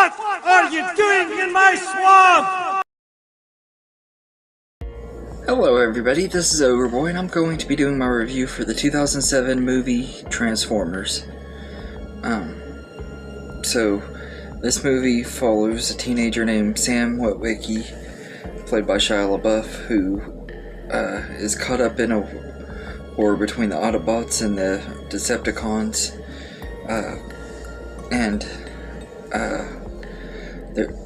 What are you doing in my swamp? Hello everybody, this is Overboy, and I'm going to be doing my review for the 2007 movie Transformers. So this movie follows a teenager named Sam Witwicky, played by Shia LaBeouf, who is caught up in a war between the Autobots and the Decepticons,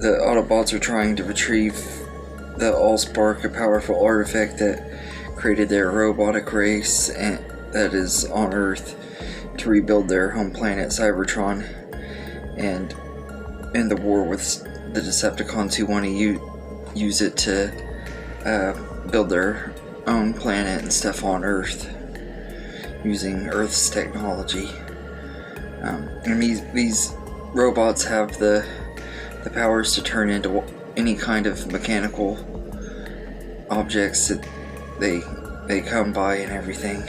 the Autobots are trying to retrieve the Allspark, a powerful artifact that created their robotic race and that is on Earth, to rebuild their home planet Cybertron. And in the war with the Decepticons, who want to use it to build their own planet and stuff on Earth using Earth's technology. And these robots have the powers to turn into any kind of mechanical objects that they come by and everything.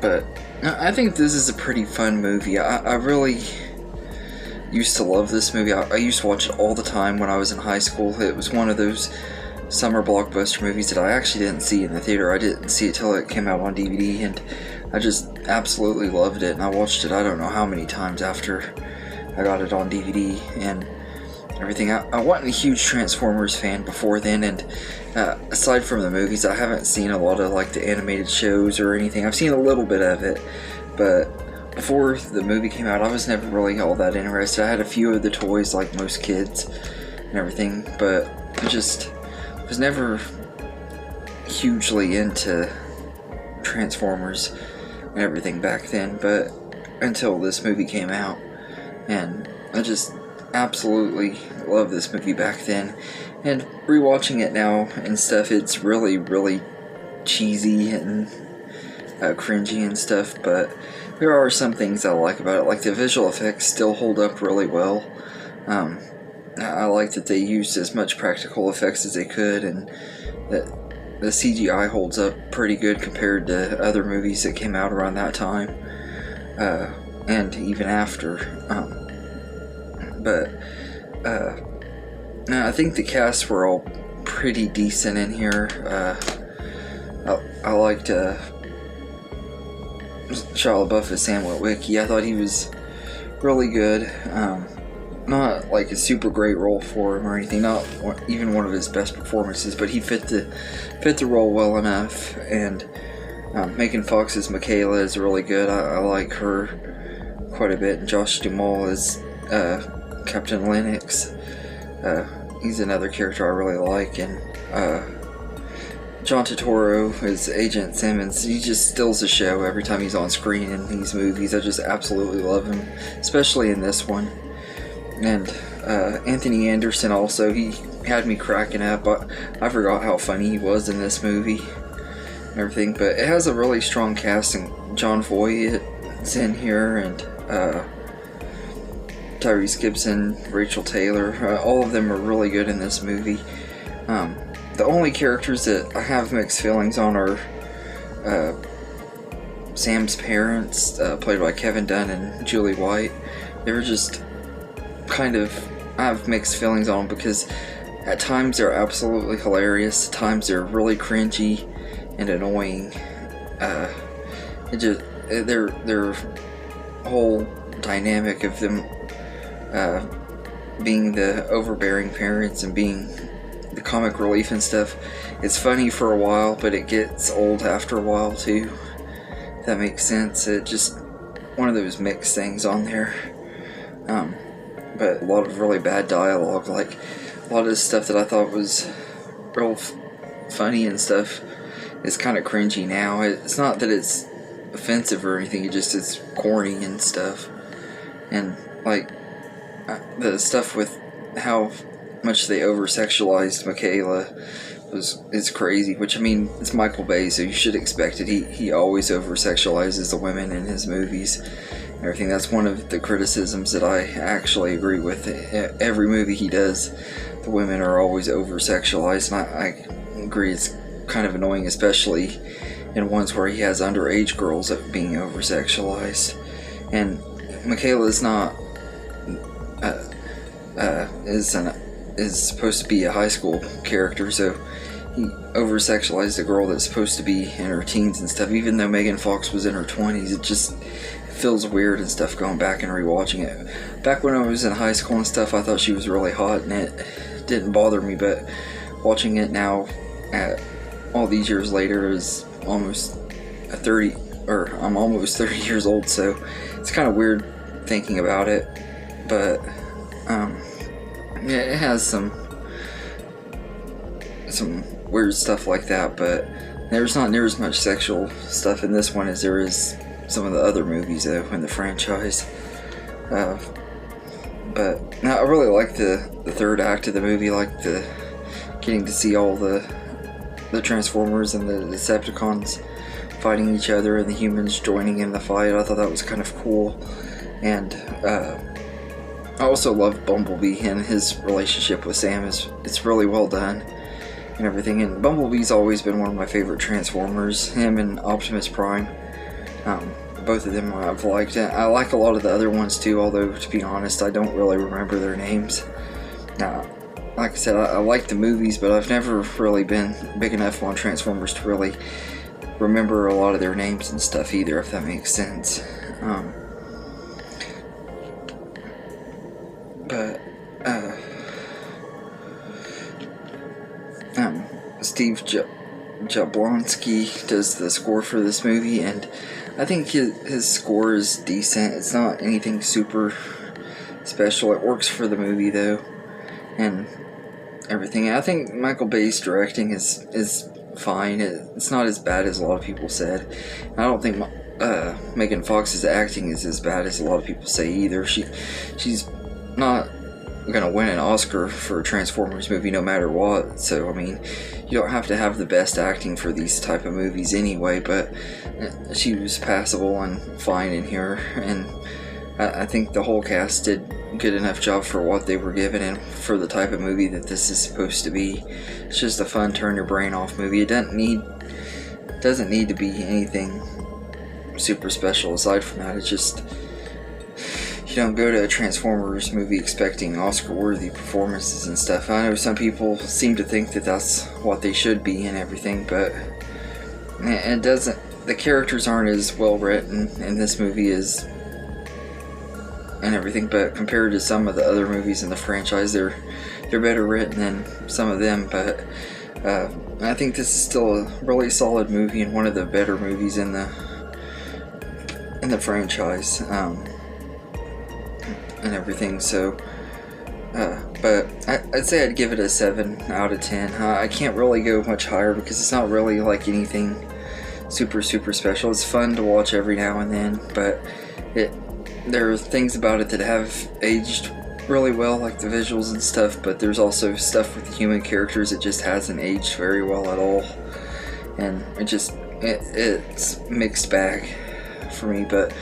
But I think this is a pretty fun movie. I really used to love this movie. I used to watch it all the time when I was in high school. It was one of those summer blockbuster movies that I actually didn't see in the theater. I didn't see it till it came out on DVD, and I just absolutely loved it. And I watched it I don't know how many times after I got it on DVD and everything. I wasn't a huge Transformers fan before then, and aside from the movies, I haven't seen a lot of like the animated shows or anything. I've seen a little bit of it, but before the movie came out, I was never really all that interested. I had a few of the toys like most kids and everything, but I just was never hugely into Transformers and everything back then, but until this movie came out, and I just absolutely love this movie back then. And rewatching it now and stuff, it's really cheesy and cringy and stuff, but there are some things I like about it. Like the visual effects still hold up really well. I like that they used as much practical effects as they could, and that the CGI holds up pretty good compared to other movies that came out around that time, and even after. I think the casts were all pretty decent in here. I liked Shia LaBeouf as Sam Witwicky. I thought he was really good. Not like a super great role for him or anything, not even one of his best performances, but he fit the role well enough. And Megan Fox's Mikaela is really good. I like her quite a bit. And Josh Duhamel is Captain Lennox. He's another character I really like. And John Turturro is Agent Simmons. He just steals the show every time he's on screen in these movies. I just absolutely love him, especially in this one. And Anthony Anderson also, he had me cracking up. I forgot how funny he was in this movie and everything, but it has a really strong casting. John Voight's in here, and Tyrese Gibson, Rachel Taylor, all of them are really good in this movie. The only characters that I have mixed feelings on are Sam's parents, played by Kevin Dunn and Julie White. They were just I have mixed feelings on them, because at times they're absolutely hilarious, at times they're really cringy and annoying. Their whole dynamic of them being the overbearing parents and being the comic relief and stuff, it's funny for a while, but it gets old after a while too, if that makes sense. It just one of those mixed things on there. But a lot of really bad dialogue, like a lot of the stuff that I thought was real funny and stuff is kind of cringy now. It's not that it's offensive or anything, it's corny and stuff. And like the stuff with how much they over-sexualized Mikaela is crazy, which, I mean, it's Michael Bay, so you should expect it. He always over-sexualizes the women in his movies and everything. That's one of the criticisms that I actually agree with. Every movie he does, the women are always over-sexualized, and I agree it's kind of annoying, especially in ones where he has underage girls being over-sexualized. And Mikaela is not is supposed to be a high school character, so he over-sexualized a girl that's supposed to be in her teens and stuff. Even though Megan Fox was in her 20s, it just feels weird and stuff going back and rewatching it. Back when I was in high school and stuff, I thought she was really hot and it didn't bother me, but watching it now, at all these years later, is almost I'm almost 30 years old, so it's kind of weird thinking about it, but yeah, it has some weird stuff like that, but there's not near as much sexual stuff in this one as there is some of the other movies though in the franchise. But now I really like the third act of the movie, like the getting to see all the Transformers and the Decepticons fighting each other and the humans joining in the fight. I thought that was kind of cool. And I also love Bumblebee and his relationship with Sam. It's really well done and everything. And Bumblebee's always been one of my favorite Transformers. Him and Optimus Prime, both of them I've liked. And I like a lot of the other ones too, although to be honest, I don't really remember their names. Like I said, I like the movies, but I've never really been big enough on Transformers to really remember a lot of their names and stuff either, if that makes sense. Steve Jablonsky does the score for this movie, and I think his score is decent. It's not anything super special. It works for the movie though, and everything. I think Michael Bay's directing is fine. It's not as bad as a lot of people said. I don't think Megan Fox's acting is as bad as a lot of people say either. She's not gonna win an Oscar for a Transformers movie no matter what, so I mean, you don't have to have the best acting for these type of movies anyway, but she was passable and fine in here, and I think the whole cast did a good enough job for what they were given and for the type of movie that this is supposed to be. It's just a fun turn your brain off movie. It doesn't need to be anything super special aside from that. It's just, you don't go to a Transformers movie expecting Oscar-worthy performances and stuff. I know some people seem to think that that's what they should be and everything, but it doesn't. The characters aren't as well written in this movie as and everything, but compared to some of the other movies in the franchise, they're better written than some of them. But I think this is still a really solid movie and one of the better movies in the franchise. And everything, so but I'd say I'd give it a 7 out of 10. I can't really go much higher because it's not really like anything super special. It's fun to watch every now and then, but there are things about it that have aged really well, like the visuals and stuff, but there's also stuff with the human characters that just hasn't aged very well at all, and it's mixed bag for me, but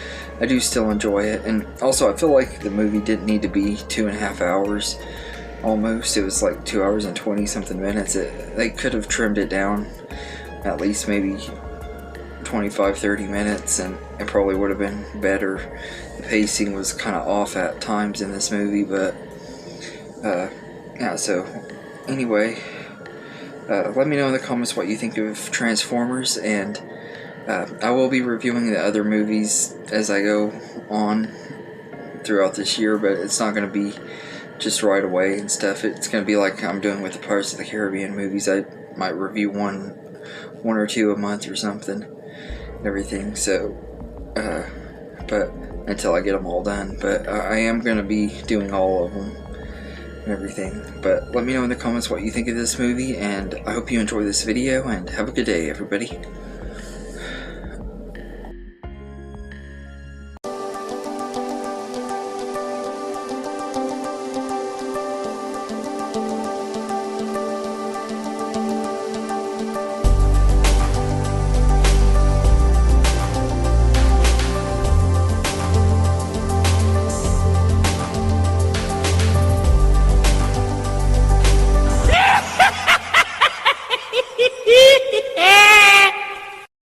I do still enjoy it. And also I feel like the movie didn't need to be 2.5 hours almost. It was like 2 hours and 20 something minutes. They could have trimmed it down at least maybe 25-30 minutes and it probably would have been better. The pacing was kind of off at times in this movie, but yeah, so anyway, let me know in the comments what you think of Transformers, and I will be reviewing the other movies as I go on throughout this year, but it's not going to be just right away and stuff. It's going to be like I'm doing with the Pirates of the Caribbean movies. I might review one or two a month or something and everything, so but until I get them all done, but I am going to be doing all of them and everything. But let me know in the comments what you think of this movie, and I hope you enjoy this video, and have a good day, everybody.